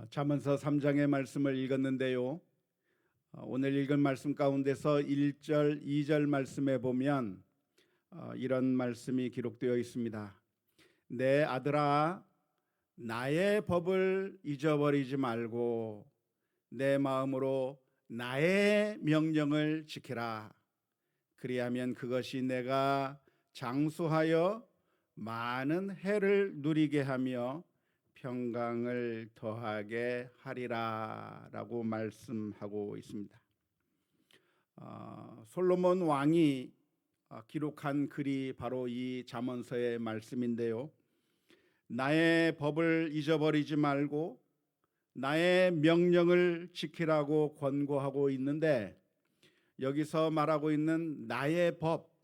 잠언서 3장의 말씀을 읽었는데요. 오늘 읽은 말씀 가운데서 1절, 2절 말씀에 보면 이런 말씀이 기록되어 있습니다. 내 아들아, 나의 법을 잊어버리지 말고 내 마음으로 나의 명령을 지키라. 그리하면 그것이 내가 장수하여 많은 해를 누리게 하며 평강을 더하게 하리라 라고 말씀하고 있습니다. 솔로몬 왕이 기록한 글이 바로 이 잠언서의 말씀인데요. 나의 법을 잊어버리지 말고 나의 명령을 지키라고 권고하고 있는데, 여기서 말하고 있는 나의 법,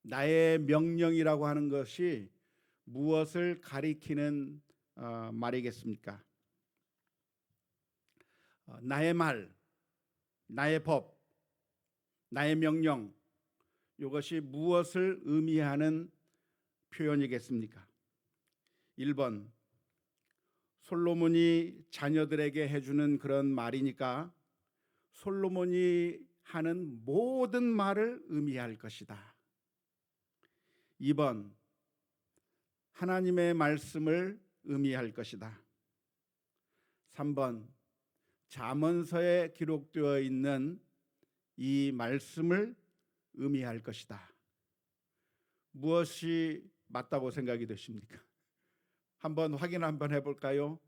나의 명령이라고 하는 것이 무엇을 가리키는 말이겠습니까? 나의 말, 나의 법, 나의 명령, 이것이 무엇을 의미하는 표현이겠습니까? 1번, 솔로몬이 자녀들에게 해주는 그런 말이니까 솔로몬이 하는 모든 말을 의미할 것이다. 2번, 하나님의 말씀을 의미할 것이다. 3번, 잠언서에 기록되어 있는 이 말씀을 의미할 것이다. 무엇이 맞다고 생각이 되십니까? 한번 확인 한번 해볼까요?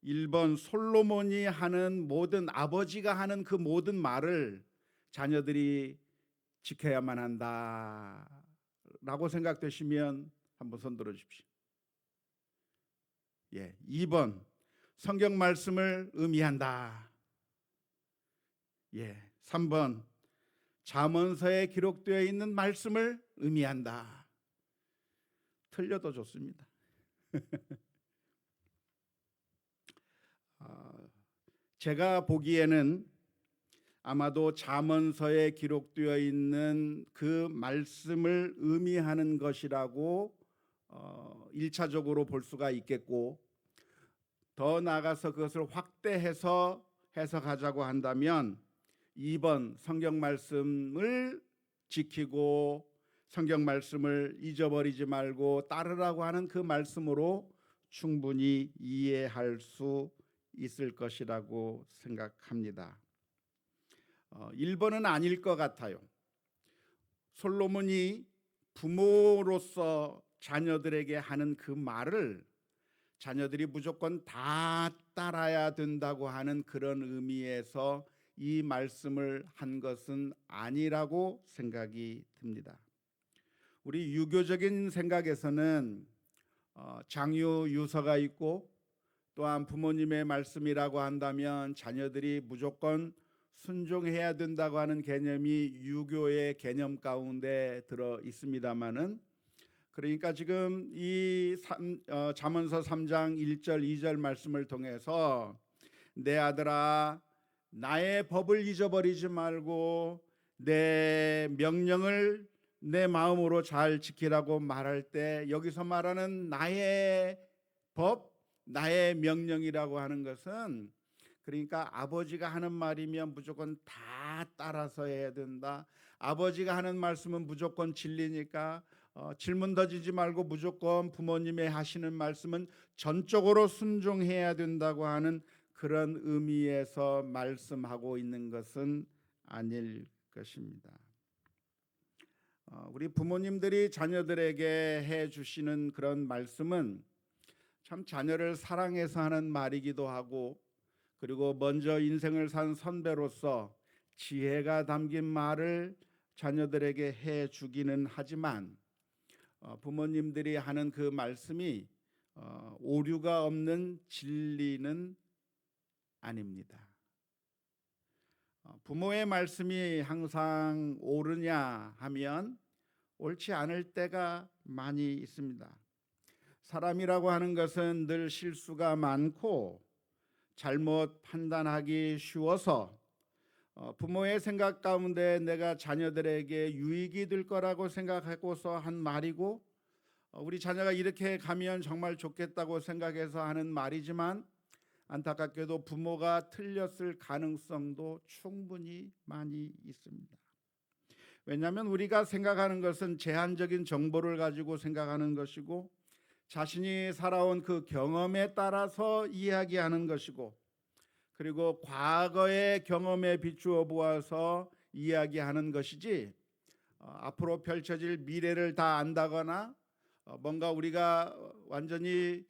1번, 솔로몬이 하는 모든, 아버지가 하는 그 모든 말을 자녀들이 지켜야만 한다 라고 생각되시면 한번 손 들어 주십시오. 2번, 성경 말씀을 의미한다. 3번, 잠언서에 기록되어 있는 말씀을 의미한다. 틀려도 좋습니다. 제가 보기에는 아마도 잠언서에 기록되어 있는 그 말씀을 의미하는 것이라고 1차적으로 볼 수가 있겠고, 더 나아가서 그것을 확대해서 해석하자고 한다면 2번, 성경 말씀을 지키고 성경 말씀을 잊어버리지 말고 따르라고 하는 그 말씀으로 충분히 이해할 수 있을 것이라고 생각합니다. 1번은 아닐 것 같아요. 솔로몬이 부모로서 자녀들에게 하는 그 말을 자녀들이 무조건 다 따라야 된다고 하는 그런 의미에서 이 말씀을 한 것은 아니라고 생각이 듭니다. 우리 유교적인 생각에서는 장유 유서가 있고, 또한 부모님의 말씀이라고 한다면 자녀들이 무조건 순종해야 된다고 하는 개념이 유교의 개념 가운데 들어 있습니다만은, 그러니까 지금 이 잠언서 3장 1절 2절 말씀을 통해서 내 아들아, 나의 법을 잊어버리지 말고 내 명령을 내 마음으로 잘 지키라고 말할 때, 여기서 말하는 나의 법, 나의 명령이라고 하는 것은, 그러니까 아버지가 하는 말이면 무조건 다 따라서 해야 된다. 아버지가 하는 말씀은 무조건 진리니까 질문 던지지 말고 무조건 부모님의 하시는 말씀은 전적으로 순종해야 된다고 하는 그런 의미에서 말씀하고 있는 것은 아닐 것입니다. 우리 부모님들이 자녀들에게 해 주시는 그런 말씀은 참 자녀를 사랑해서 하는 말이기도 하고, 그리고 먼저 인생을 산 선배로서 지혜가 담긴 말을 자녀들에게 해 주기는 하지만, 부모님들이 하는 그 말씀이 오류가 없는 진리는 아닙니다. 부모의 말씀이 항상 옳으냐 하면 옳지 않을 때가 많이 있습니다. 사람이라고 하는 것은 늘 실수가 많고 잘못 판단하기 쉬워서 부모의 생각 가운데 내가 자녀들에게 유익이 될 거라고 생각하고서 한 말이고, 우리 자녀가 이렇게 가면 정말 좋겠다고 생각해서 하는 말이지만 안타깝게도 부모가 틀렸을 가능성도 충분히 많이 있습니다. 왜냐하면 우리가 생각하는 것은 제한적인 정보를 가지고 생각하는 것이고, 자신이 살아온 그 경험에 따라서 이야기하는 것이고, 그리고 과거의 경험에 비추어 보아서 이야기하는 것이지, 앞으로 펼쳐질 미래를 다 안다거나 뭔가 우리가 완전히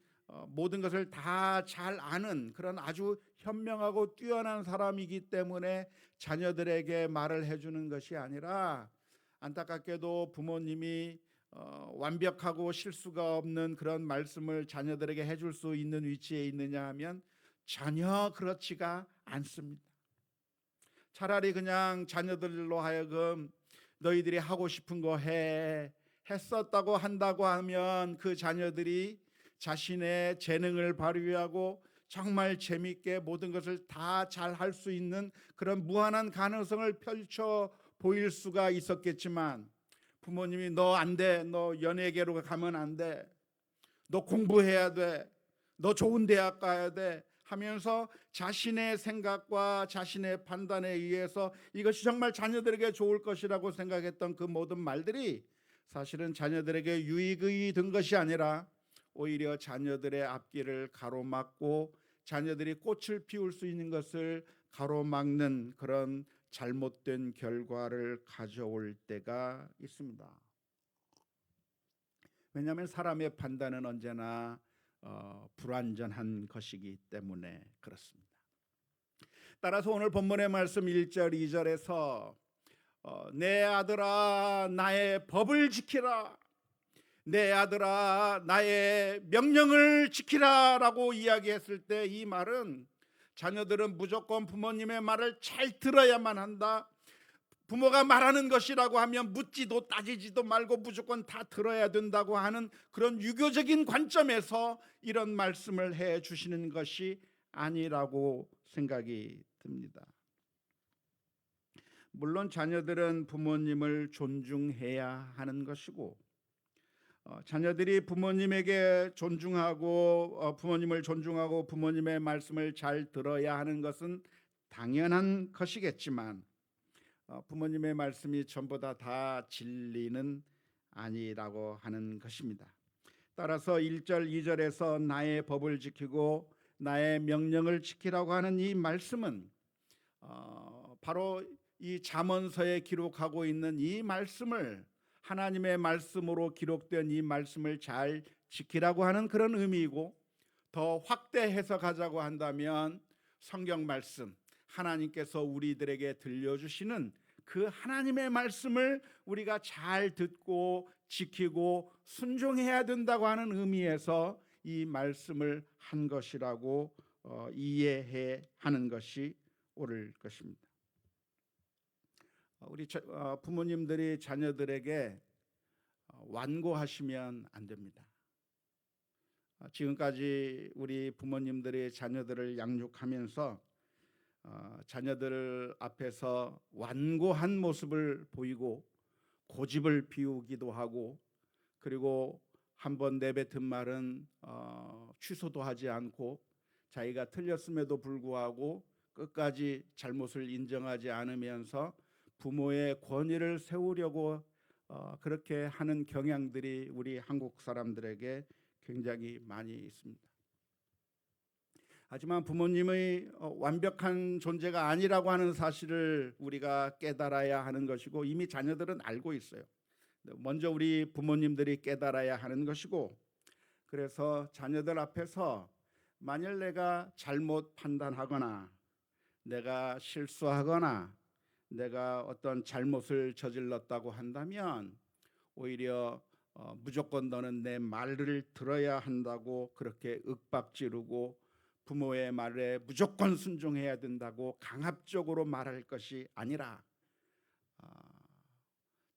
모든 것을 다 잘 아는 그런 아주 현명하고 뛰어난 사람이기 때문에 자녀들에게 말을 해주는 것이 아니라, 안타깝게도 부모님이 완벽하고 실수가 없는 그런 말씀을 자녀들에게 해줄 수 있는 위치에 있느냐 하면 전혀 그렇지가 않습니다. 차라리 그냥 자녀들로 하여금 너희들이 하고 싶은 거 했었다고 한다고 하면 그 자녀들이 자신의 재능을 발휘하고 정말 재미있게 모든 것을 다 잘 할 수 있는 그런 무한한 가능성을 펼쳐 보일 수가 있었겠지만, 부모님이 너 안 돼, 너 연예계로 가면 안 돼, 너 공부해야 돼, 너 좋은 대학 가야 돼 하면서 자신의 생각과 자신의 판단에 의해서 이것이 정말 자녀들에게 좋을 것이라고 생각했던 그 모든 말들이 사실은 자녀들에게 유익이 된 것이 아니라 오히려 자녀들의 앞길을 가로막고 자녀들이 꽃을 피울 수 있는 것을 가로막는 그런 잘못된 결과를 가져올 때가 있습니다. 왜냐하면 사람의 판단은 언제나 불완전한 것이기 때문에 그렇습니다. 따라서 오늘 본문의 말씀 1절 2절에서 내 아들아 나의 법을 지키라, 내 아들아 나의 명령을 지키라 라고 이야기했을 때, 이 말은 자녀들은 무조건 부모님의 말을 잘 들어야만 한다, 부모가 말하는 것이라고 하면 묻지도 따지지도 말고 무조건 다 들어야 된다고 하는 그런 유교적인 관점에서 이런 말씀을 해 주시는 것이 아니라고 생각이 듭니다. 물론 자녀들은 부모님을 존중해야 하는 것이고, 자녀들이 부모님에게 부모님을 존중하고 부모님의 말씀을 잘 들어야 하는 것은 당연한 것이겠지만, 부모님의 말씀이 전부 다 진리는 아니라고 하는 것입니다. 따라서 1절 2절에서 나의 법을 지키고 나의 명령을 지키라고 하는 이 말씀은 바로 이 잠언서에 기록하고 있는 이 말씀을, 하나님의 말씀으로 기록된 이 말씀을 잘 지키라고 하는 그런 의미이고, 더 확대 해석하자고 한다면 성경 말씀, 하나님께서 우리들에게 들려주시는 그 하나님의 말씀을 우리가 잘 듣고 지키고 순종해야 된다고 하는 의미에서 이 말씀을 한 것이라고 이해해 하는 것이 옳을 것입니다. 우리 부모님들이 자녀들에게 완고하시면 안 됩니다. 지금까지 우리 부모님들이 자녀들을 양육하면서 자녀들 앞에서 완고한 모습을 보이고 고집을 피우기도 하고, 그리고 한번 내뱉은 말은 취소도 하지 않고 자기가 틀렸음에도 불구하고 끝까지 잘못을 인정하지 않으면서 부모의 권위를 세우려고 그렇게 하는 경향들이 우리 한국 사람들에게 굉장히 많이 있습니다. 하지만 부모님의 완벽한 존재가 아니라고 하는 사실을 우리가 깨달아야 하는 것이고, 이미 자녀들은 알고 있어요. 먼저 우리 부모님들이 깨달아야 하는 것이고, 그래서 자녀들 앞에서 만일 내가 잘못 판단하거나 내가 실수하거나 내가 어떤 잘못을 저질렀다고 한다면 오히려 무조건 너는 내 말을 들어야 한다고 그렇게 윽박지르고 부모의 말에 무조건 순종해야 된다고 강압적으로 말할 것이 아니라,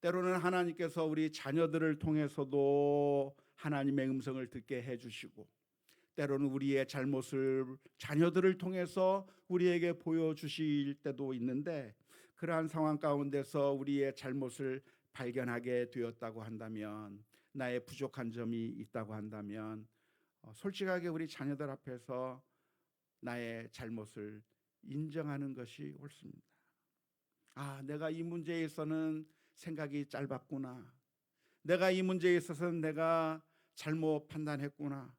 때로는 하나님께서 우리 자녀들을 통해서도 하나님의 음성을 듣게 해주시고, 때로는 우리의 잘못을 자녀들을 통해서 우리에게 보여주실 때도 있는데, 그러한 상황 가운데서 우리의 잘못을 발견하게 되었다고 한다면, 나의 부족한 점이 있다고 한다면 솔직하게 우리 자녀들 앞에서 나의 잘못을 인정하는 것이 옳습니다. 내가 이 문제에 있어서는 생각이 짧았구나. 내가 이 문제에 있어서는 내가 잘못 판단했구나.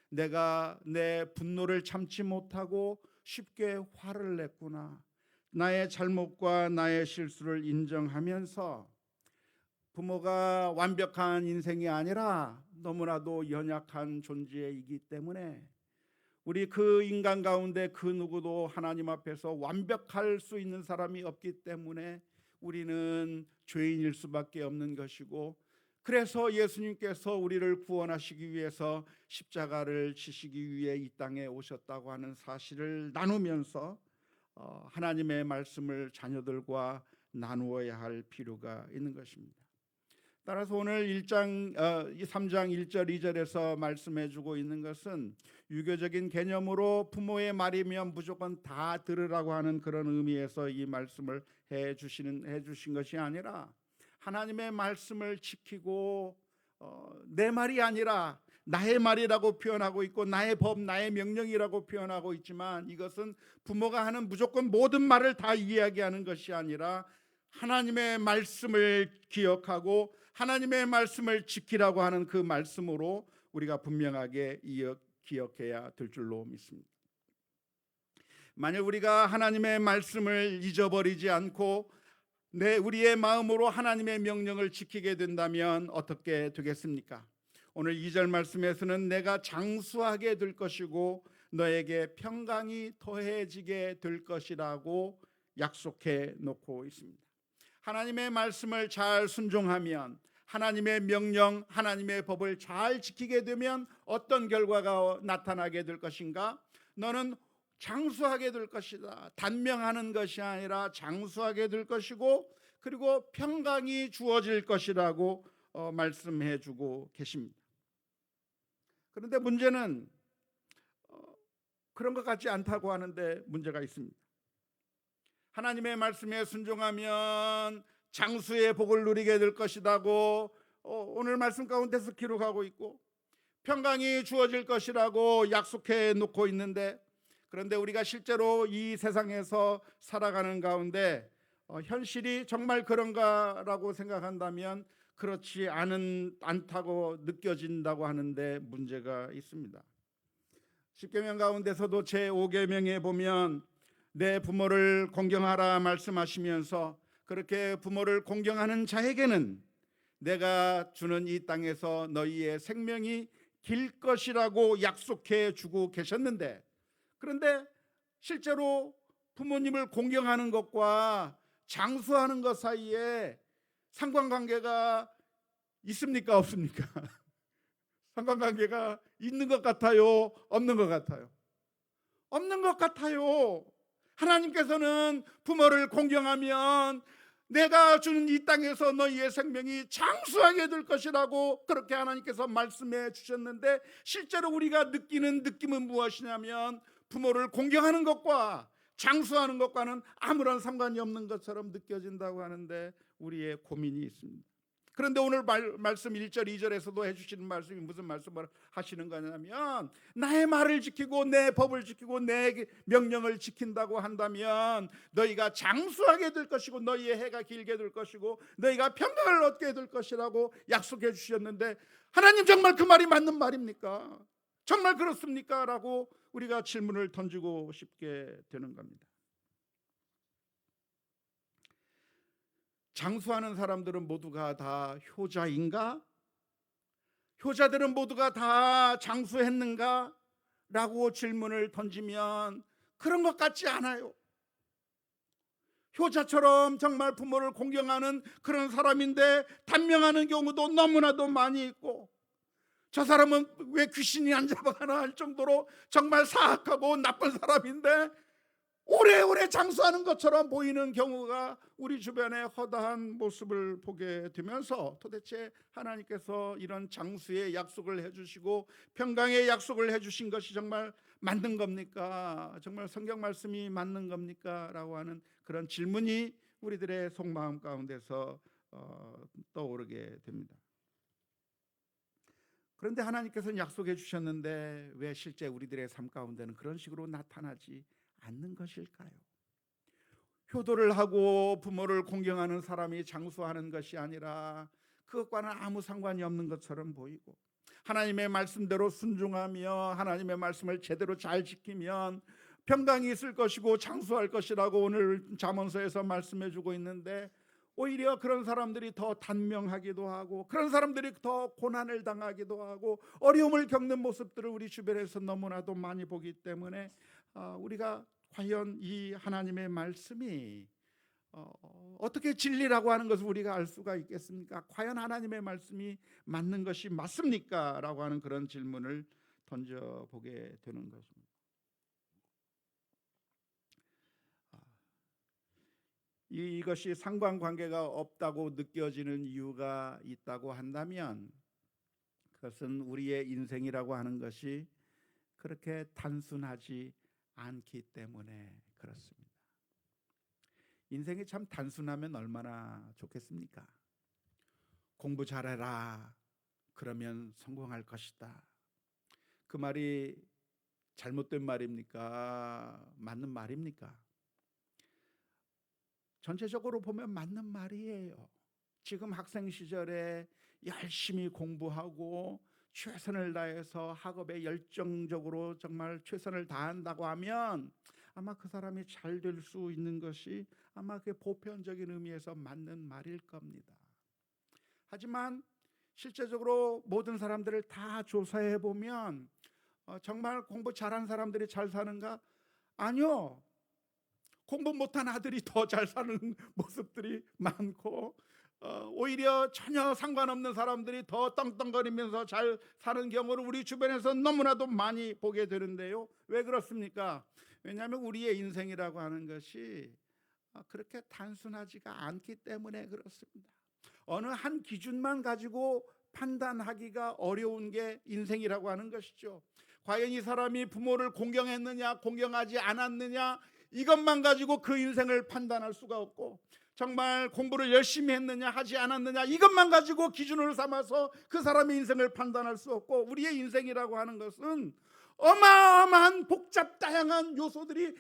내가 내 분노를 참지 못하고 쉽게 화를 냈구나. 나의 잘못과 나의 실수를 인정하면서 부모가 완벽한 인생이 아니라 너무나도 연약한 존재이기 때문에 우리 그 인간 가운데 그 누구도 하나님 앞에서 완벽할 수 있는 사람이 없기 때문에 우리는 죄인일 수밖에 없는 것이고, 그래서 예수님께서 우리를 구원하시기 위해서 십자가를 지시기 위해 이 땅에 오셨다고 하는 사실을 나누면서 하나님의 말씀을 자녀들과 나누어야 할 필요가 있는 것입니다. 따라서 오늘 3장 1절 2절에서 말씀해 주고 있는 것은 유교적인 개념으로 부모의 말이면 무조건 다 들으라고 하는 그런 의미에서 이 말씀을 해 주신 것이 아니라, 하나님의 말씀을 지키고 내 말이 아니라 나의 말이라고 표현하고 있고 나의 법, 나의 명령이라고 표현하고 있지만, 이것은 부모가 하는 무조건 모든 말을 다 이야기하는 것이 아니라 하나님의 말씀을 기억하고 하나님의 말씀을 지키라고 하는 그 말씀으로 우리가 분명하게 기억해야 될 줄로 믿습니다. 만약 우리가 하나님의 말씀을 잊어버리지 않고 우리의 마음으로 하나님의 명령을 지키게 된다면 어떻게 되겠습니까? 오늘 2절 말씀에서는 내가 장수하게 될 것이고 너에게 평강이 더해지게 될 것이라고 약속해 놓고 있습니다. 하나님의 말씀을 잘 순종하면, 하나님의 명령, 하나님의 법을 잘 지키게 되면 어떤 결과가 나타나게 될 것인가? 너는 장수하게 될 것이다. 단명하는 것이 아니라 장수하게 될 것이고, 그리고 평강이 주어질 것이라고 말씀해 주고 계십니다. 그런데 문제는 그런 것 같지 않다고 하는데 문제가 있습니다. 하나님의 말씀에 순종하면 장수의 복을 누리게 될 것이라고 오늘 말씀 가운데서 기록하고 있고, 평강이 주어질 것이라고 약속해 놓고 있는데, 그런데 우리가 실제로 이 세상에서 살아가는 가운데 현실이 정말 그런가라고 생각한다면 그렇지 않다고 느껴진다고 하는데 문제가 있습니다. 십계명 가운데서도 제5계명에 보면 내 부모를 공경하라 말씀하시면서, 그렇게 부모를 공경하는 자에게는 내가 주는 이 땅에서 너희의 생명이 길 것이라고 약속해 주고 계셨는데, 그런데 실제로 부모님을 공경하는 것과 장수하는 것 사이에 상관관계가 있습니까, 없습니까? 상관관계가 있는 것 같아요, 없는 것 같아요? 없는 것 같아요. 하나님께서는 부모를 공경하면 내가 주는 이 땅에서 너희의 생명이 장수하게 될 것이라고 그렇게 하나님께서 말씀해 주셨는데, 실제로 우리가 느끼는 느낌은 무엇이냐면 부모를 공경하는 것과 장수하는 것과는 아무런 상관이 없는 것처럼 느껴진다고 하는데 우리의 고민이 있습니다. 그런데 오늘 말씀 1절 2절에서도 해주시는 말씀이 무슨 말씀을 하시는 거냐면, 나의 말을 지키고 내 법을 지키고 내 명령을 지킨다고 한다면 너희가 장수하게 될 것이고 너희의 해가 길게 될 것이고 너희가 평강을 얻게 될 것이라고 약속해 주셨는데, 하나님 정말 그 말이 맞는 말입니까? 정말 그렇습니까? 라고 우리가 질문을 던지고 싶게 되는 겁니다. 장수하는 사람들은 모두가 다 효자인가? 효자들은 모두가 다 장수했는가? 라고 질문을 던지면 그런 것 같지 않아요. 효자처럼 정말 부모를 공경하는 그런 사람인데 단명하는 경우도 너무나도 많이 있고, 저 사람은 왜 귀신이 안 잡아가나 할 정도로 정말 사악하고 나쁜 사람인데 오래오래 장수하는 것처럼 보이는 경우가 우리 주변의 허다한 모습을 보게 되면서, 도대체 하나님께서 이런 장수의 약속을 해주시고 평강의 약속을 해주신 것이 정말 맞는 겁니까? 정말 성경 말씀이 맞는 겁니까? 라고 하는 그런 질문이 우리들의 속마음 가운데서 떠오르게 됩니다. 그런데 하나님께서는 약속해 주셨는데 왜 실제 우리들의 삶 가운데는 그런 식으로 나타나지 않는 것일까요? 효도를 하고 부모를 공경하는 사람이 장수하는 것이 아니라 그것과는 아무 상관이 없는 것처럼 보이고, 하나님의 말씀대로 순종하며 하나님의 말씀을 제대로 잘 지키면 평강이 있을 것이고 장수할 것이라고 오늘 잠언서에서 말씀해 주고 있는데, 오히려 그런 사람들이 더 단명하기도 하고 그런 사람들이 더 고난을 당하기도 하고 어려움을 겪는 모습들을 우리 주변에서 너무나도 많이 보기 때문에 우리가 과연 이 하나님의 말씀이 어떻게 진리라고 하는 것을 우리가 알 수가 있겠습니까? 과연 하나님의 말씀이 맞는 것이 맞습니까? 라고 하는 그런 질문을 던져보게 되는 것입니다. 이것이 상관관계가 없다고 느껴지는 이유가 있다고 한다면, 그것은 우리의 인생이라고 하는 것이 그렇게 단순하지 않기 때문에 그렇습니다. 인생이 참 단순하면 얼마나 좋겠습니까? 공부 잘해라, 그러면 성공할 것이다. 그 말이 잘못된 말입니까? 맞는 말입니까? 전체적으로 보면 맞는 말이에요. 지금 학생 시절에 열심히 공부하고 최선을 다해서 학업에 열정적으로 정말 최선을 다한다고 하면 아마 그 사람이 잘 될 수 있는 것이 아마 그 보편적인 의미에서 맞는 말일 겁니다. 하지만 실제적으로 모든 사람들을 다 조사해 보면 정말 공부 잘한 사람들이 잘 사는가? 아니요. 공부 못한 아들이 더 잘 사는 모습들이 많고, 오히려 전혀 상관없는 사람들이 더 떵떵거리면서 잘 사는 경우를 우리 주변에서 너무나도 많이 보게 되는데요. 왜 그렇습니까? 왜냐하면 우리의 인생이라고 하는 것이 그렇게 단순하지가 않기 때문에 그렇습니다. 어느 한 기준만 가지고 판단하기가 어려운 게 인생이라고 하는 것이죠. 과연 이 사람이 부모를 공경했느냐 공경하지 않았느냐, 이것만 가지고 그 인생을 판단할 수가 없고, 정말 공부를 열심히 했느냐 하지 않았느냐, 이것만 가지고 기준으로 삼아서 그 사람의 인생을 판단할 수 없고, 우리의 인생이라고 하는 것은 어마어마한 다양한 요소들이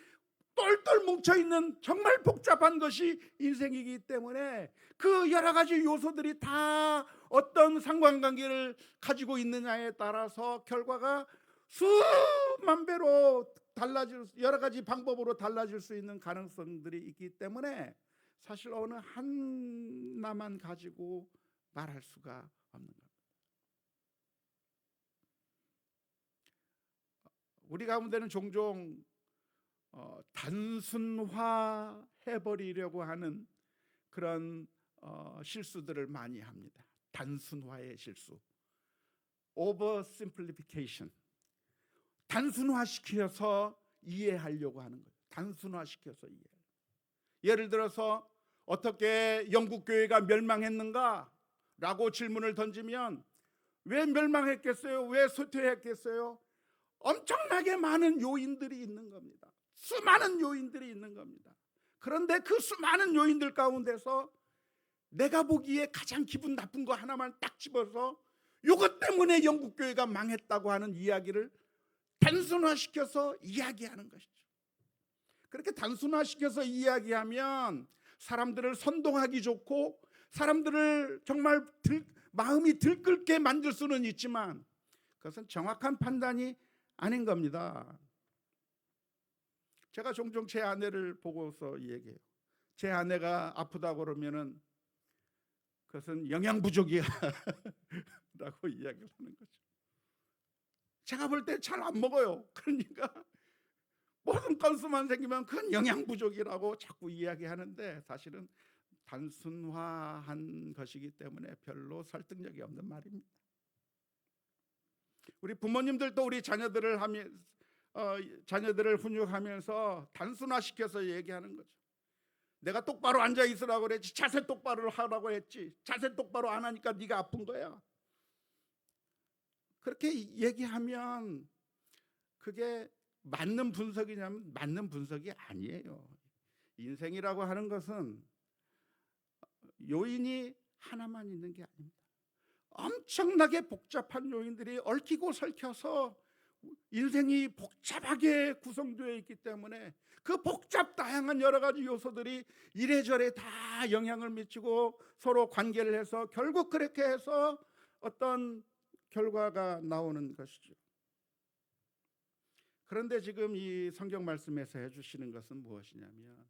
똘똘 뭉쳐있는 정말 복잡한 것이 인생이기 때문에 그 여러 가지 요소들이 다 어떤 상관관계를 가지고 있느냐에 따라서 결과가 수만 배로 달라질, 여러 가지 방법으로 달라질 수 있는 가능성들이 있기 때문에 사실 어느 하나만 가지고 말할 수가 없는 겁니다. 우리 가운데는 종종 단순화해버리려고 하는 그런 실수들을 많이 합니다. 단순화의 실수, oversimplification, 단순화시켜서 이해하려고 하는 거예요. 단순화시켜서 이해. 예를 들어서 어떻게 영국 교회가 멸망했는가? 라고 질문을 던지면 왜 멸망했겠어요? 왜 쇠퇴했겠어요? 엄청나게 많은 요인들이 있는 겁니다. 수많은 요인들이 있는 겁니다. 그런데 그 수많은 요인들 가운데서 내가 보기에 가장 기분 나쁜 거 하나만 딱 집어서 이것 때문에 영국 교회가 망했다고 하는 이야기를 단순화시켜서 이야기하는 것이죠. 그렇게 단순화시켜서 이야기하면 사람들을 선동하기 좋고 사람들을 정말 마음이 들끓게 만들 수는 있지만 그것은 정확한 판단이 아닌 겁니다. 제가 종종 제 아내를 보고서 얘기해요. 제 아내가 아프다고 그러면은 그것은 영양 부족이야 라고 이야기를 하는 거죠. 제가 볼 때 잘 안 먹어요. 그러니까 모든 건수만 생기면 그건 영양 부족이라고 자꾸 이야기하는데 사실은 단순화한 것이기 때문에 별로 설득력이 없는 말입니다. 우리 부모님들도 우리 자녀들을 훈육하면서 단순화시켜서 얘기하는 거죠. 내가 똑바로 앉아 있으라고 그랬지, 자세 똑바로 하라고 했지, 자세 똑바로 안 하니까 네가 아픈 거야. 그렇게 얘기하면 그게 맞는 분석이냐면 맞는 분석이 아니에요. 인생이라고 하는 것은 요인이 하나만 있는 게 아닙니다. 엄청나게 복잡한 요인들이 얽히고 설켜서 인생이 복잡하게 구성되어 있기 때문에 그 복잡 다양한 여러 가지 요소들이 이래저래 다 영향을 미치고 서로 관계를 해서 결국 그렇게 해서 어떤 결과가 나오는 것이죠. 그런데 지금 이 성경 말씀에서 해주시는 것은 무엇이냐면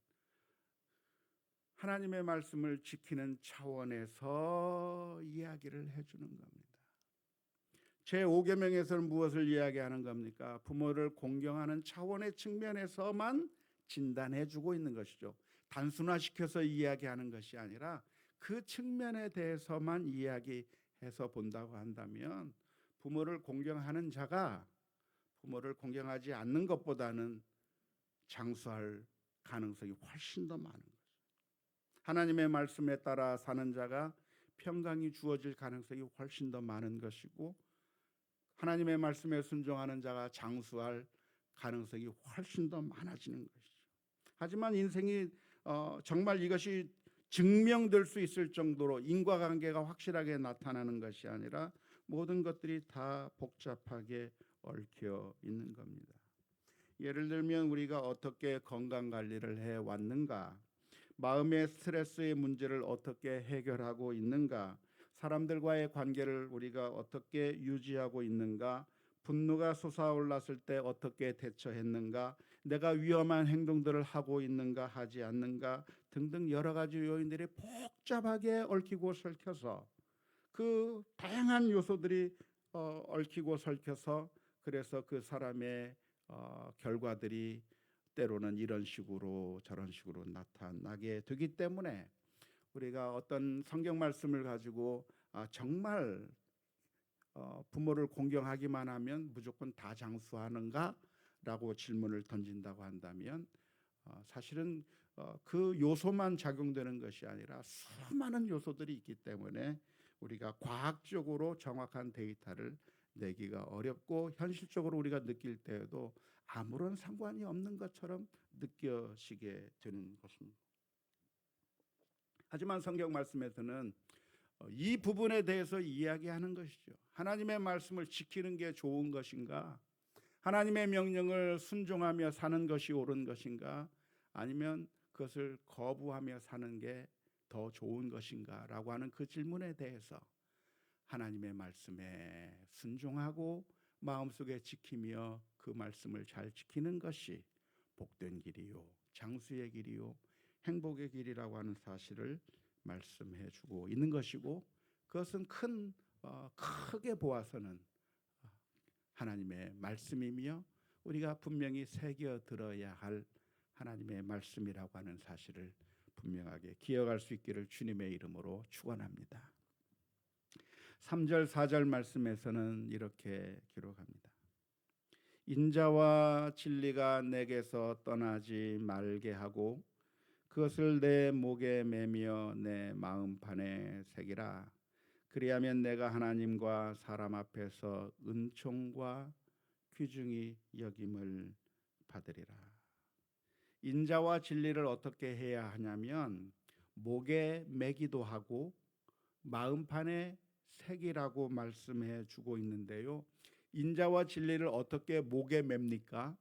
하나님의 말씀을 지키는 차원에서 이야기를 해주는 겁니다. 제5계명에서는 무엇을 이야기하는 겁니까? 부모를 공경하는 차원의 측면에서만 진단해주고 있는 것이죠. 단순화시켜서 이야기하는 것이 아니라 그 측면에 대해서만 이야기해서 본다고 한다면 부모를 공경하는 자가 부모를 공경하지 않는 것보다는 장수할 가능성이 훨씬 더 많은 거죠. 하나님의 말씀에 따라 사는 자가 평강이 주어질 가능성이 훨씬 더 많은 것이고 하나님의 말씀에 순종하는 자가 장수할 가능성이 훨씬 더 많아지는 것이죠. 하지만 인생이 정말 이것이 증명될 수 있을 정도로 인과관계가 확실하게 나타나는 것이 아니라 모든 것들이 다 복잡하게 얽혀 있는 겁니다. 예를 들면 우리가 어떻게 건강관리를 해왔는가, 마음의 스트레스의 문제를 어떻게 해결하고 있는가, 사람들과의 관계를 우리가 어떻게 유지하고 있는가, 분노가 솟아올랐을 때 어떻게 대처했는가, 내가 위험한 행동들을 하고 있는가 하지 않는가 등등 여러 가지 요인들이 복잡하게 얽히고 설켜서 그 다양한 요소들이 얽히고 설켜서 그래서 그 사람의 결과들이 때로는 이런 식으로 저런 식으로 나타나게 되기 때문에 우리가 어떤 성경 말씀을 가지고 정말 부모를 공경하기만 하면 무조건 다 장수하는가? 라고 질문을 던진다고 한다면 사실은 그 요소만 작용되는 것이 아니라 수많은 요소들이 있기 때문에 우리가 과학적으로 정확한 데이터를 내기가 어렵고 현실적으로 우리가 느낄 때에도 아무런 상관이 없는 것처럼 느껴지게 되는 것입니다. 하지만 성경 말씀에서는 이 부분에 대해서 이야기하는 것이죠. 하나님의 말씀을 지키는 게 좋은 것인가? 하나님의 명령을 순종하며 사는 것이 옳은 것인가? 아니면 그것을 거부하며 사는 게 더 좋은 것인가? 라고 하는 그 질문에 대해서 하나님의 말씀에 순종하고 마음속에 지키며 그 말씀을 잘 지키는 것이 복된 길이요, 장수의 길이요, 행복의 길이라고 하는 사실을 말씀해 주고 있는 것이고 그것은 크게 보아서는 하나님의 말씀이며 우리가 분명히 새겨 들어야 할 하나님의 말씀이라고 하는 사실을 분명하게 기억할 수 있기를 주님의 이름으로 축원합니다. 3절 4절 말씀에서는 이렇게 기록합니다. 인자와 진리가 내게서 떠나지 말게 하고 그것을 내 목에 매며 내 마음판에 새기라. 그리하면 내가 하나님과 사람 앞에서 은총과 귀중히 여김을 받으리라. 인자와 진리를 어떻게 해야 하냐면 목에 매기도 하고 마음판에 새기라고 말씀해 주고 있는데요. 인자와 진리를 어떻게 목에 맵니까?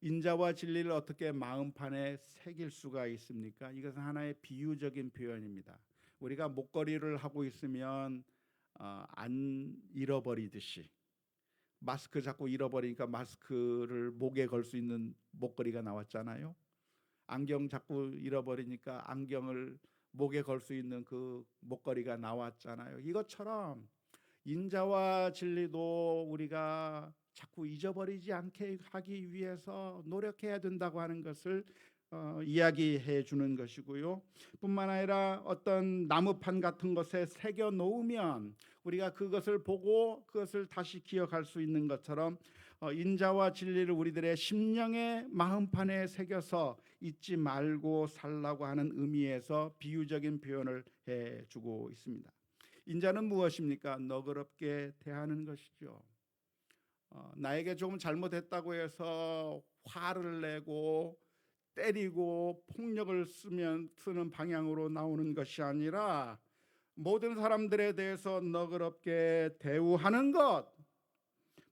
인자와 진리를 어떻게 마음판에 새길 수가 있습니까? 이것은 하나의 비유적인 표현입니다. 우리가 목걸이를 하고 있으면 안 잃어버리듯이 마스크 자꾸 잃어버리니까 마스크를 목에 걸 수 있는 목걸이가 나왔잖아요. 안경 자꾸 잃어버리니까 안경을 목에 걸 수 있는 그 목걸이가 나왔잖아요. 이것처럼 인자와 진리도 우리가 자꾸 잊어버리지 않게 하기 위해서 노력해야 된다고 하는 것을 이야기해 주는 것이고요. 뿐만 아니라 어떤 나무판 같은 것에 새겨 놓으면 우리가 그것을 보고 그것을 다시 기억할 수 있는 것처럼 인자와 진리를 우리들의 심령의 마음판에 새겨서 잊지 말고 살라고 하는 의미에서 비유적인 표현을 해주고 있습니다. 인자는 무엇입니까? 너그럽게 대하는 것이죠. 나에게 조금 잘못했다고 해서 화를 내고 때리고 폭력을 쓰는 방향으로 나오는 것이 아니라 모든 사람들에 대해서 너그럽게 대우하는 것,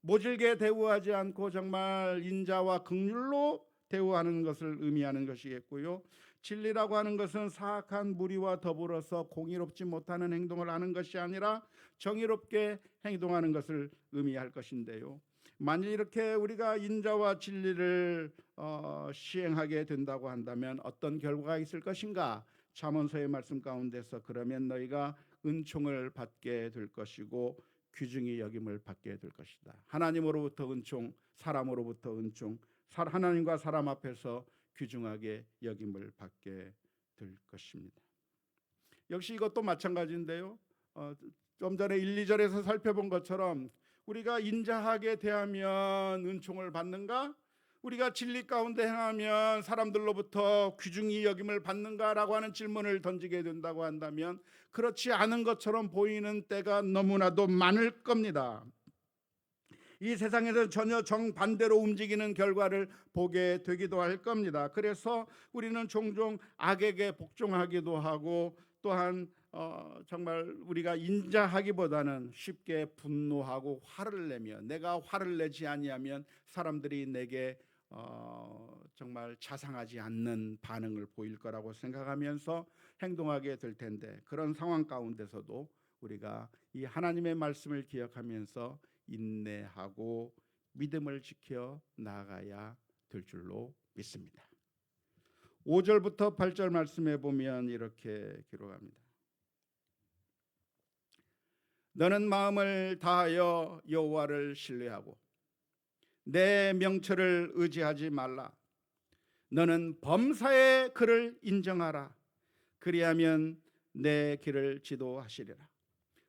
모질게 대우하지 않고 정말 인자와 긍휼로 대우하는 것을 의미하는 것이겠고요. 진리라고 하는 것은 사악한 무리와 더불어서 공의롭지 못하는 행동을 하는 것이 아니라 정의롭게 행동하는 것을 의미할 것인데요. 만일 이렇게 우리가 인자와 진리를 시행하게 된다고 한다면 어떤 결과가 있을 것인가? 잠언서의 말씀 가운데서 그러면 너희가 은총을 받게 될 것이고 귀중히 여김을 받게 될 것이다. 하나님으로부터 은총, 사람으로부터 은총, 하나님과 사람 앞에서 귀중하게 여김을 받게 될 것입니다. 역시 이것도 마찬가지인데요. 좀 전에 1, 2절에서 살펴본 것처럼 우리가 인자하게 대하면 은총을 받는가? 우리가 진리 가운데 행하면 사람들로부터 귀중히 여김을 받는가라고 하는 질문을 던지게 된다고 한다면 그렇지 않은 것처럼 보이는 때가 너무나도 많을 겁니다. 이 세상에서 전혀 정반대로 움직이는 결과를 보게 되기도 할 겁니다. 그래서 우리는 종종 악에게 복종하기도 하고 또한 정말 우리가 인자하기보다는 쉽게 분노하고 화를 내며 내가 화를 내지 아니하면 사람들이 내게 정말 자상하지 않는 반응을 보일 거라고 생각하면서 행동하게 될 텐데 그런 상황 가운데서도 우리가 이 하나님의 말씀을 기억하면서 인내하고 믿음을 지켜 나아가야 될 줄로 믿습니다. 5절부터 8절 말씀에 보면 이렇게 기록합니다. 너는 마음을 다하여 여호와를 신뢰하고 내 명철을 의지하지 말라. 너는 범사의 그를 인정하라. 그리하면 내 길을 지도하시리라.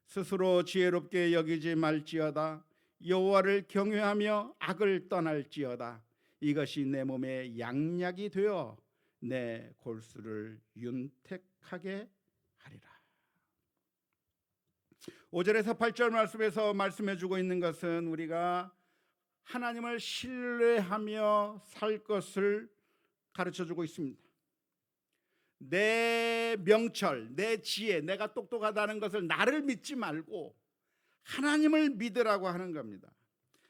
스스로 지혜롭게 여기지 말지어다. 여호와를 경외하며 악을 떠날지어다. 이것이 내 몸에 양약이 되어 내 골수를 윤택하게 하리라. 5절에서 8절 말씀에서 말씀해 주고 있는 것은 우리가 하나님을 신뢰하며 살 것을 가르쳐 주고 있습니다. 내 명철, 내 지혜, 내가 똑똑하다는 것을 나를 믿지 말고 하나님을 믿으라고 하는 겁니다.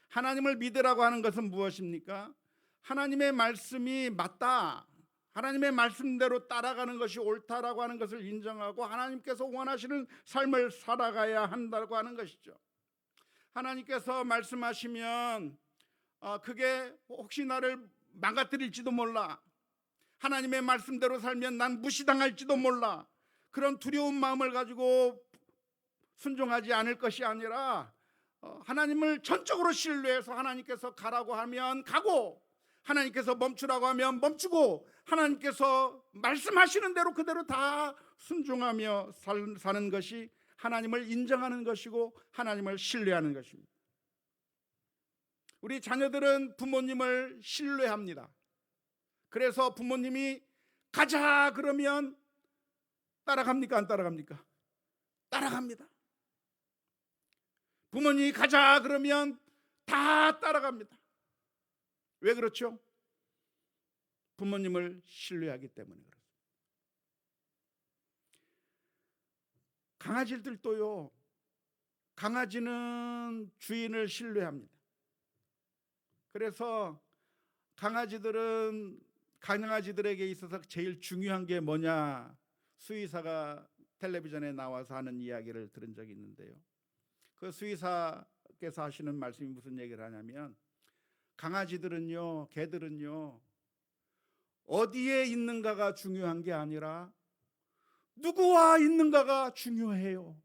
하나님을 믿으라고 하는 것은 무엇입니까? 하나님의 말씀이 맞다, 하나님의 말씀대로 따라가는 것이 옳다라고 하는 것을 인정하고 하나님께서 원하시는 삶을 살아가야 한다고 하는 것이죠. 하나님께서 말씀하시면 그게 혹시 나를 망가뜨릴지도 몰라, 하나님의 말씀대로 살면 난 무시당할지도 몰라, 그런 두려운 마음을 가지고 순종하지 않을 것이 아니라 하나님을 전적으로 신뢰해서 하나님께서 가라고 하면 가고 하나님께서 멈추라고 하면 멈추고 하나님께서 말씀하시는 대로 그대로 다 순종하며 사는 것이 하나님을 인정하는 것이고 하나님을 신뢰하는 것입니다. 우리 자녀들은 부모님을 신뢰합니다. 그래서 부모님이 가자 그러면 따라갑니까? 안 따라갑니까? 따라갑니다. 부모님이 가자 그러면 다 따라갑니다. 왜 그렇죠? 부모님을 신뢰하기 때문에 그렇습니다. 강아지들도요, 강아지는 주인을 신뢰합니다. 그래서 강아지들에게 있어서 제일 중요한 게 뭐냐, 수의사가 텔레비전에 나와서 하는 이야기를 들은 적이 있는데요. 그 수의사께서 하시는 말씀이 무슨 얘기를 하냐면 강아지들은요, 개들은요, 어디에 있는가가 중요한 게 아니라 누구와 있는가가 중요해요.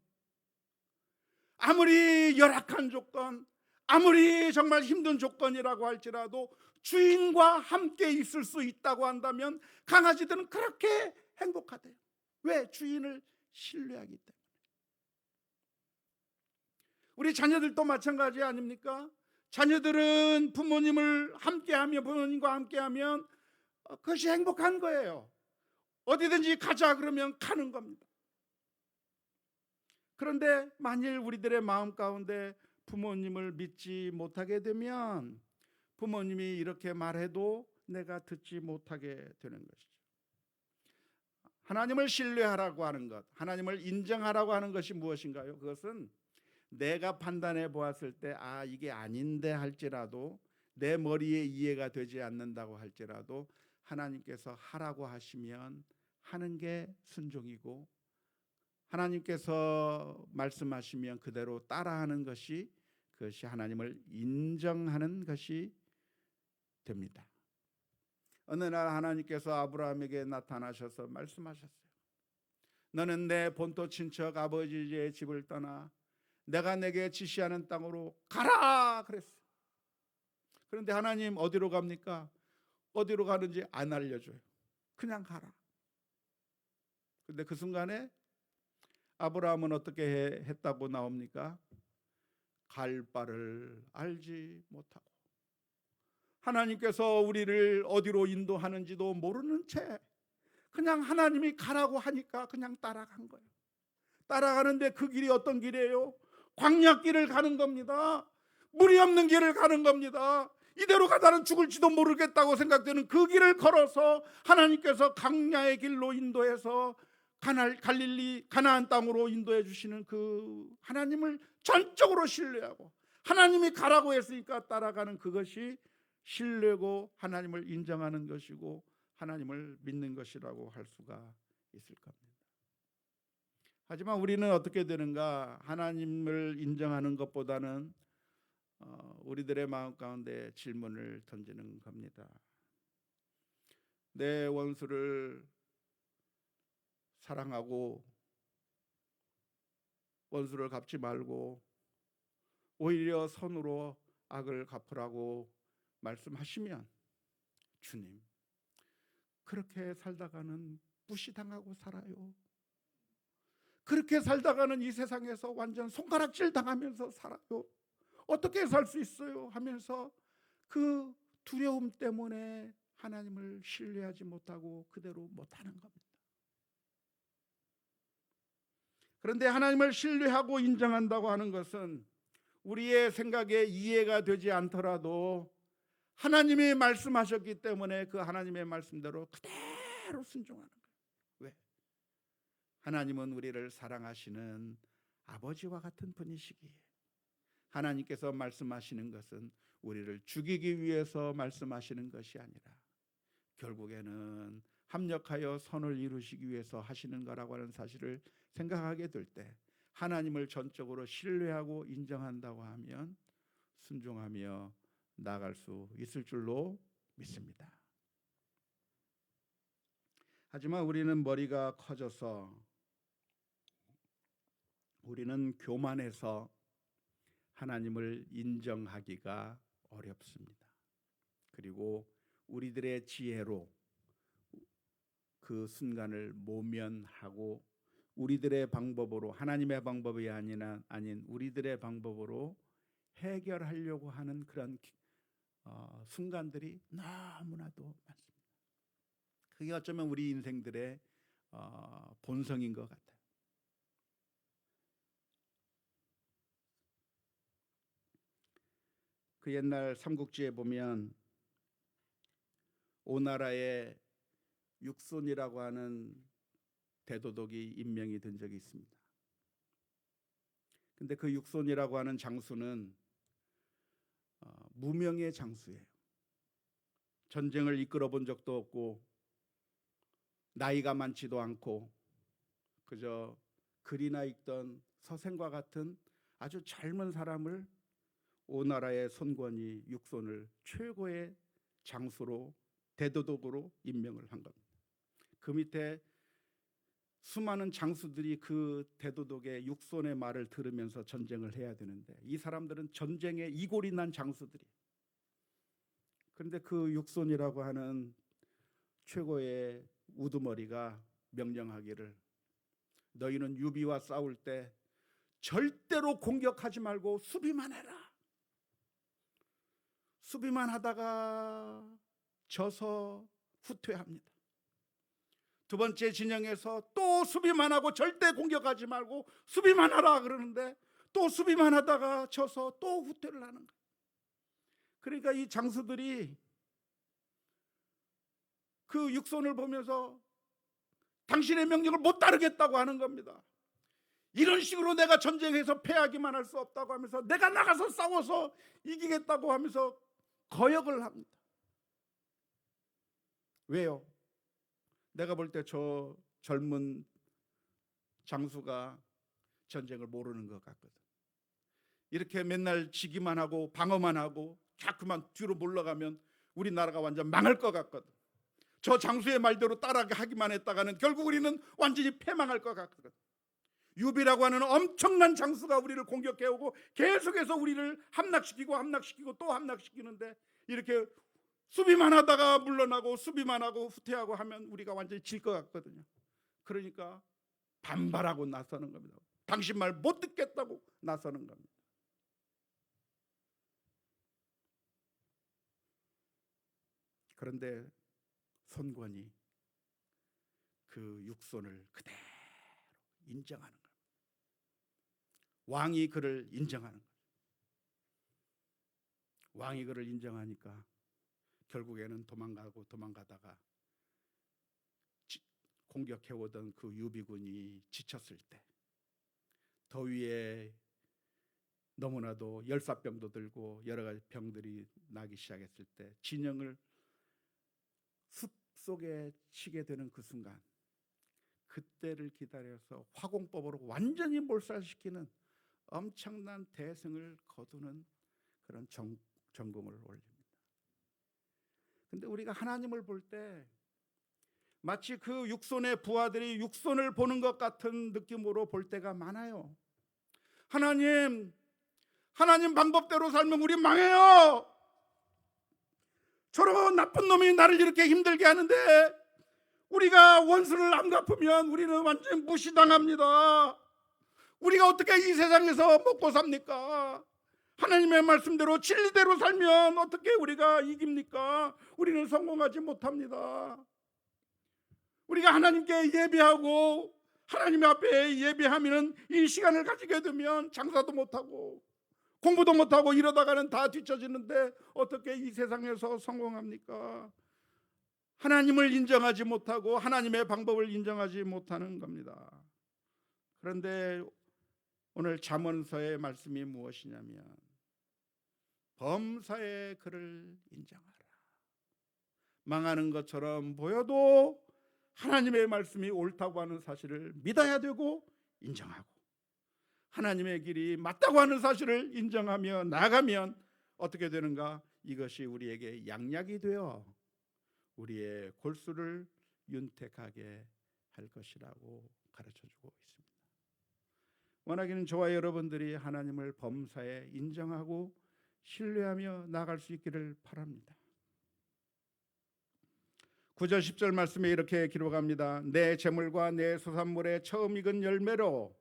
아무리 열악한 조건, 아무리 정말 힘든 조건이라고 할지라도 주인과 함께 있을 수 있다고 한다면 강아지들은 그렇게 행복하대요. 왜? 주인을 신뢰하기 때문에. 우리 자녀들도 마찬가지 아닙니까? 자녀들은 부모님을 함께하며 부모님과 함께하면 그것이 행복한 거예요. 어디든지 가자 그러면 가는 겁니다. 그런데 만일 우리들의 마음 가운데 부모님을 믿지 못하게 되면 부모님이 이렇게 말해도 내가 듣지 못하게 되는 것이죠. 하나님을 신뢰하라고 하는 것, 하나님을 인정하라고 하는 것이 무엇인가요? 그것은 내가 판단해 보았을 때 이게 아닌데 할지라도, 내 머리에 이해가 되지 않는다고 할지라도 하나님께서 하라고 하시면 하는 게 순종이고, 하나님께서 말씀하시면 그대로 따라하는 것이, 그것이 하나님을 인정하는 것이 됩니다. 어느 날 하나님께서 아브라함에게 나타나셔서 말씀하셨어요. 너는 내 본토 친척 아버지의 집을 떠나 내가 내게 지시하는 땅으로 가라 그랬어요. 그런데 하나님 어디로 갑니까? 어디로 가는지 안 알려줘요. 그냥 가라. 근데 그 순간에 아브라함은 어떻게 했다고 나옵니까? 갈 바를 알지 못하고, 하나님께서 우리를 어디로 인도하는지도 모르는 채 그냥 하나님이 가라고 하니까 그냥 따라간 거예요. 따라가는데 그 길이 어떤 길이에요? 광야길을 가는 겁니다. 물이 없는 길을 가는 겁니다. 이대로 가다는 죽을지도 모르겠다고 생각되는 그 길을 걸어서 하나님께서 광야의 길로 인도해서 갈릴리 가나안 땅으로 인도해 주시는 그 하나님을 전적으로 신뢰하고, 하나님이 가라고 했으니까 따라가는 그것이 신뢰고 하나님을 인정하는 것이고 하나님을 믿는 것이라고 할 수가 있을 겁니다. 하지만 우리는 어떻게 되는가? 하나님을 인정하는 것보다는 우리들의 마음 가운데 질문을 던지는 겁니다. 내 원수를 사랑하고 원수를 갚지 말고 오히려 선으로 악을 갚으라고 말씀하시면, 주님, 그렇게 살다가는 무시당하고 살아요. 그렇게 살다가는 이 세상에서 완전 손가락질 당하면서 살아요. 어떻게 살 수 있어요? 하면서 그 두려움 때문에 하나님을 신뢰하지 못하고 그대로 못하는 겁니다. 그런데 하나님을 신뢰하고 인정한다고 하는 것은 우리의 생각에 이해가 되지 않더라도 하나님이 말씀하셨기 때문에 그 하나님의 말씀대로 그대로 순종하는 거예요. 왜? 하나님은 우리를 사랑하시는 아버지와 같은 분이시기에 하나님께서 말씀하시는 것은 우리를 죽이기 위해서 말씀하시는 것이 아니라 결국에는 합력하여 선을 이루시기 위해서 하시는 거라고 하는 사실을 생각하게 될 때 하나님을 전적으로 신뢰하고 인정한다고 하면 순종하며 나아갈 수 있을 줄로 믿습니다. 하지만 우리는 머리가 커져서, 우리는 교만해서 하나님을 인정하기가 어렵습니다. 그리고 우리들의 지혜로 그 순간을 모면하고 우리들의 방법으로, 하나님의 방법이 아닌 우리들의 방법으로 해결하려고 하는 그런 순간들이 너무나도 많습니다. 그게 어쩌면 우리 인생들의 본성인 것 같아요. 그 옛날 삼국지에 보면 오나라에 육손이라고 하는 대도독이 임명이 된 적이 있습니다. 근데 그 육손이라고 하는 장수는 무명의 장수예요. 전쟁을 이끌어 본 적도 없고 나이가 많지도 않고 그저 글이나 읽던 서생과 같은 아주 젊은 사람을 오나라의 손권이 육손을 최고의 장수로, 대도독으로 임명을 한 겁니다. 그 밑에 수많은 장수들이 그 대도독의 육손의 말을 들으면서 전쟁을 해야 되는데 이 사람들은 전쟁에 이골이 난 장수들이. 그런데 그 육손이라고 하는 최고의 우두머리가 명령하기를, 너희는 유비와 싸울 때 절대로 공격하지 말고 수비만 해라. 수비만 하다가 져서 후퇴합니다. 두 번째 진영에서 또 수비만 하고 절대 공격하지 말고 수비만 하라 그러는데 또 수비만 하다가 져서 또 후퇴를 하는 거예요. 그러니까 이 장수들이 그 육손을 보면서 당신의 명령을 못 따르겠다고 하는 겁니다. 이런 식으로 내가 전쟁에서 패하기만 할 수 없다고 하면서 내가 나가서 싸워서 이기겠다고 하면서 거역을 합니다. 왜요? 내가 볼 때 저 젊은 장수가 전쟁을 모르는 것 같거든. 이렇게 맨날 지기만 하고 방어만 하고 자꾸만 뒤로 물러가면 우리나라가 완전 망할 것 같거든. 저 장수의 말대로 따라하기만 했다가는 결국 우리는 완전히 패망할 것 같거든. 유비라고 하는 엄청난 장수가 우리를 공격해오고 계속해서 우리를 함락시키고 또 함락시키는데, 이렇게 수비만 하다가 물러나고 수비만 하고 후퇴하고 하면 우리가 완전히 질 것 같거든요. 그러니까 반발하고 나서는 겁니다. 당신 말 못 듣겠다고 나서는 겁니다. 그런데 손권이 그 육손을 그대로 인정하는 겁니다. 왕이 그를 인정하는 거예요. 왕이 그를 인정하니까 결국에는 도망가다가 공격해오던 그 유비군이 지쳤을 때, 더위에 너무나도 열사병도 들고 여러 가지 병들이 나기 시작했을 때 진영을 숲속에 치게 되는 그 순간, 그때를 기다려서 화공법으로 완전히 몰살시키는 엄청난 대승을 거두는 그런 전공을 올립니다. 근데 우리가 하나님을 볼 때 마치 그 육손의 부하들이 육손을 보는 것 같은 느낌으로 볼 때가 많아요. 하나님 방법대로 살면 우리 망해요. 저런 나쁜 놈이 나를 이렇게 힘들게 하는데 우리가 원수를 안 갚으면 우리는 완전 무시당합니다. 우리가 어떻게 이 세상에서 먹고 삽니까? 하나님의 말씀대로 진리대로 살면 어떻게 우리가 이깁니까? 우리는 성공하지 못합니다. 우리가 하나님께 예배하고 하나님 앞에 예배하면 이 시간을 가지게 되면 장사도 못하고 공부도 못하고 이러다가는 다 뒤처지는데 어떻게 이 세상에서 성공합니까? 하나님을 인정하지 못하고 하나님의 방법을 인정하지 못하는 겁니다. 그런데 오늘 잠언서의 말씀이 무엇이냐면 범사에 그를 인정하라. 망하는 것처럼 보여도 하나님의 말씀이 옳다고 하는 사실을 믿어야 되고 인정하고, 하나님의 길이 맞다고 하는 사실을 인정하며 나가면 어떻게 되는가? 이것이 우리에게 양약이 되어 우리의 골수를 윤택하게 할 것이라고 가르쳐주고 있습니다. 원하기는 저와 여러분들이 하나님을 범사에 인정하고 신뢰하며 나아갈 수 있기를 바랍니다. 9절 10절 말씀에 이렇게 기록합니다. 내 재물과 내 소산물의 처음 익은 열매로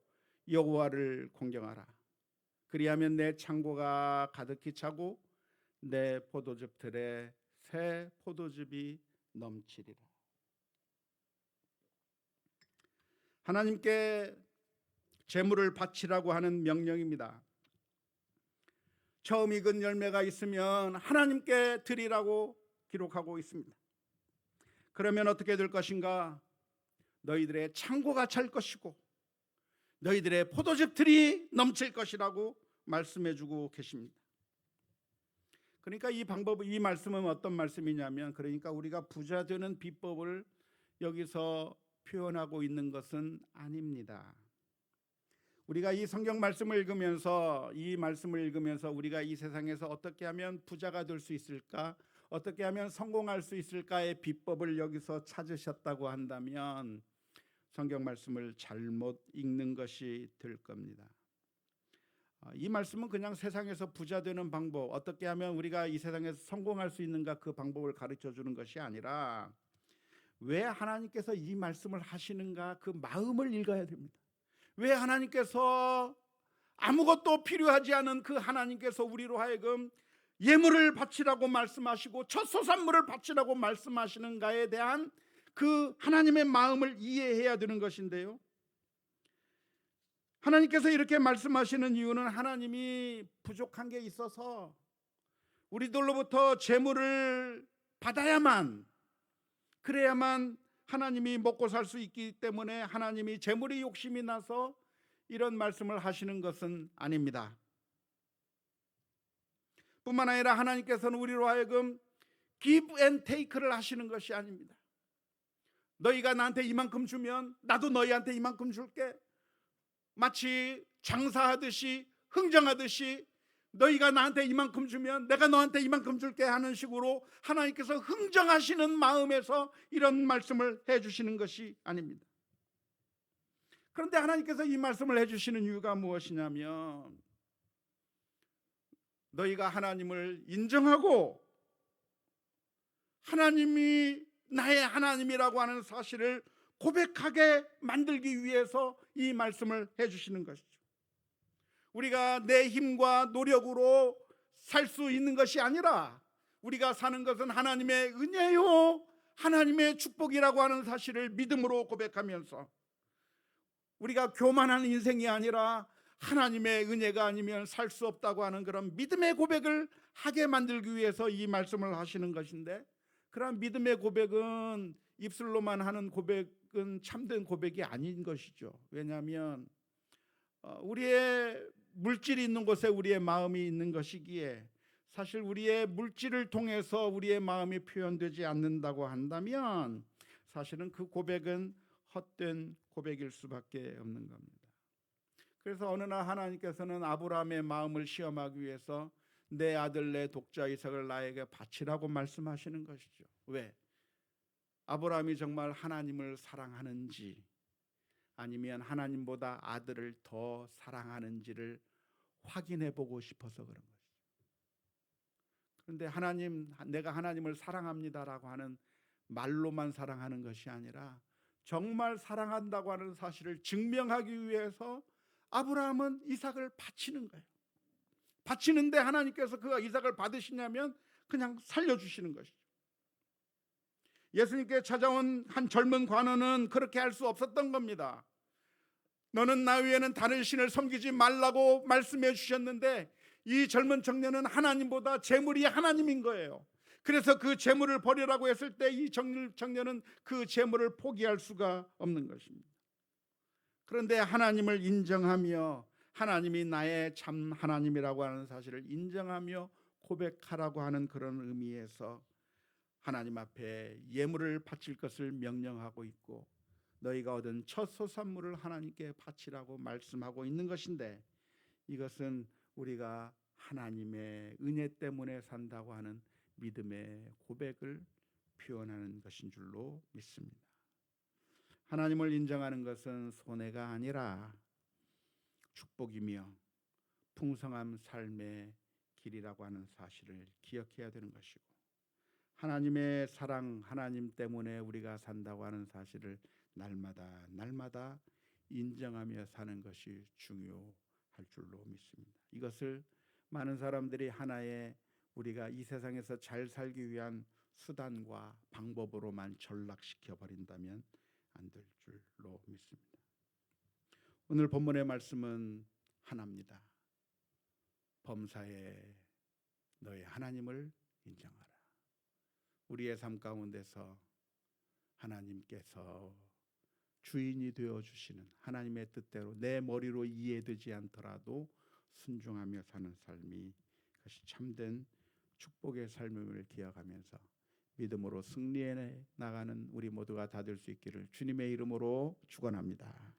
여호와를 공경하라. 그리하면 내 창고가 가득히 차고 내 포도즙 틀에 새 포도즙이 넘치리라. 하나님께 재물을 바치라고 하는 명령입니다. 처음 익은 열매가 있으면 하나님께 드리라고 기록하고 있습니다. 그러면 어떻게 될 것인가? 너희들의 창고가 찰 것이고 너희들의 포도즙들이 넘칠 것이라고 말씀해주고 계십니다. 그러니까 이 말씀은 어떤 말씀이냐면, 그러니까 우리가 부자 되는 비법을 여기서 표현하고 있는 것은 아닙니다. 우리가 이 성경 말씀을 읽으면서 우리가 이 세상에서 어떻게 하면 부자가 될 수 있을까, 어떻게 하면 성공할 수 있을까의 비법을 여기서 찾으셨다고 한다면 성경 말씀을 잘못 읽는 것이 될 겁니다. 이 말씀은 그냥 세상에서 부자 되는 방법, 어떻게 하면 우리가 이 세상에서 성공할 수 있는가, 그 방법을 가르쳐 주는 것이 아니라 왜 하나님께서 이 말씀을 하시는가, 그 마음을 읽어야 됩니다. 왜 하나님께서 아무것도 필요하지 않은 그 하나님께서 우리로 하여금 예물을 바치라고 말씀하시고 첫 소산물을 바치라고 말씀하시는가에 대한 그 하나님의 마음을 이해해야 되는 것인데요, 하나님께서 이렇게 말씀하시는 이유는 하나님이 부족한 게 있어서 우리들로부터 재물을 받아야만, 그래야만 하나님이 먹고 살 수 있기 때문에 하나님이 재물이 욕심이 나서 이런 말씀을 하시는 것은 아닙니다. 뿐만 아니라 하나님께서는 우리로 하여금 give and take를 하시는 것이 아닙니다. 너희가 나한테 이만큼 주면 나도 너희한테 이만큼 줄게. 마치 장사하듯이 흥정하듯이 너희가 나한테 이만큼 주면 내가 너한테 이만큼 줄게 하는 식으로 하나님께서 흥정하시는 마음에서 이런 말씀을 해주시는 것이 아닙니다. 그런데 하나님께서 이 말씀을 해주시는 이유가 무엇이냐면 너희가 하나님을 인정하고 하나님이 나의 하나님이라고 하는 사실을 고백하게 만들기 위해서 이 말씀을 해주시는 것이죠. 우리가 내 힘과 노력으로 살 수 있는 것이 아니라 우리가 사는 것은 하나님의 은혜요 하나님의 축복이라고 하는 사실을 믿음으로 고백하면서 우리가 교만한 인생이 아니라 하나님의 은혜가 아니면 살 수 없다고 하는 그런 믿음의 고백을 하게 만들기 위해서 이 말씀을 하시는 것인데, 그런 믿음의 고백은 입술로만 하는 고백은 참된 고백이 아닌 것이죠. 왜냐하면 우리의 물질이 있는 곳에 우리의 마음이 있는 것이기에 사실 우리의 물질을 통해서 우리의 마음이 표현되지 않는다고 한다면 사실은 그 고백은 헛된 고백일 수밖에 없는 겁니다. 그래서 어느 날 하나님께서는 아브라함의 마음을 시험하기 위해서 내 아들 내 독자 이삭을 나에게 바치라고 말씀하시는 것이죠. 왜? 아브라함이 정말 하나님을 사랑하는지 아니면 하나님보다 아들을 더 사랑하는지를 확인해 보고 싶어서 그런 거죠. 그런데 하나님, 내가 하나님을 사랑합니다라고 하는 말로만 사랑하는 것이 아니라 정말 사랑한다고 하는 사실을 증명하기 위해서 아브라함은 이삭을 바치는 거예요. 바치는데 하나님께서 그 이삭을 받으시냐면 그냥 살려주시는 것이죠. 예수님께 찾아온 한 젊은 관원은 그렇게 할 수 없었던 겁니다. 너는 나 외에는 다른 신을 섬기지 말라고 말씀해 주셨는데 이 젊은 청년은 하나님보다 재물이 하나님인 거예요. 그래서 그 재물을 버리라고 했을 때 이 청년은 그 재물을 포기할 수가 없는 것입니다. 그런데 하나님을 인정하며 하나님이 나의 참 하나님이라고 하는 사실을 인정하며 고백하라고 하는 그런 의미에서 하나님 앞에 예물을 바칠 것을 명령하고 있고 너희가 얻은 첫 소산물을 하나님께 바치라고 말씀하고 있는 것인데, 이것은 우리가 하나님의 은혜 때문에 산다고 하는 믿음의 고백을 표현하는 것인 줄로 믿습니다. 하나님을 인정하는 것은 손해가 아니라 축복이며 풍성한 삶의 길이라고 하는 사실을 기억해야 되는 것이고, 하나님의 사랑, 하나님 때문에 우리가 산다고 하는 사실을 날마다 인정하며 사는 것이 중요할 줄로 믿습니다. 이것을 많은 사람들이 하나의 우리가 이 세상에서 잘 살기 위한 수단과 방법으로만 전락시켜 버린다면 안 될 줄로 믿습니다. 오늘 본문의 말씀은 하나입니다. 범사에 너의 하나님을 인정하라. 우리의 삶 가운데서 하나님께서 주인이 되어주시는 하나님의 뜻대로 내 머리로 이해되지 않더라도 순종하며 사는 삶이 그것이 참된 축복의 삶임을 기억하면서 믿음으로 승리해 나가는 우리 모두가 다 될 수 있기를 주님의 이름으로 축원합니다.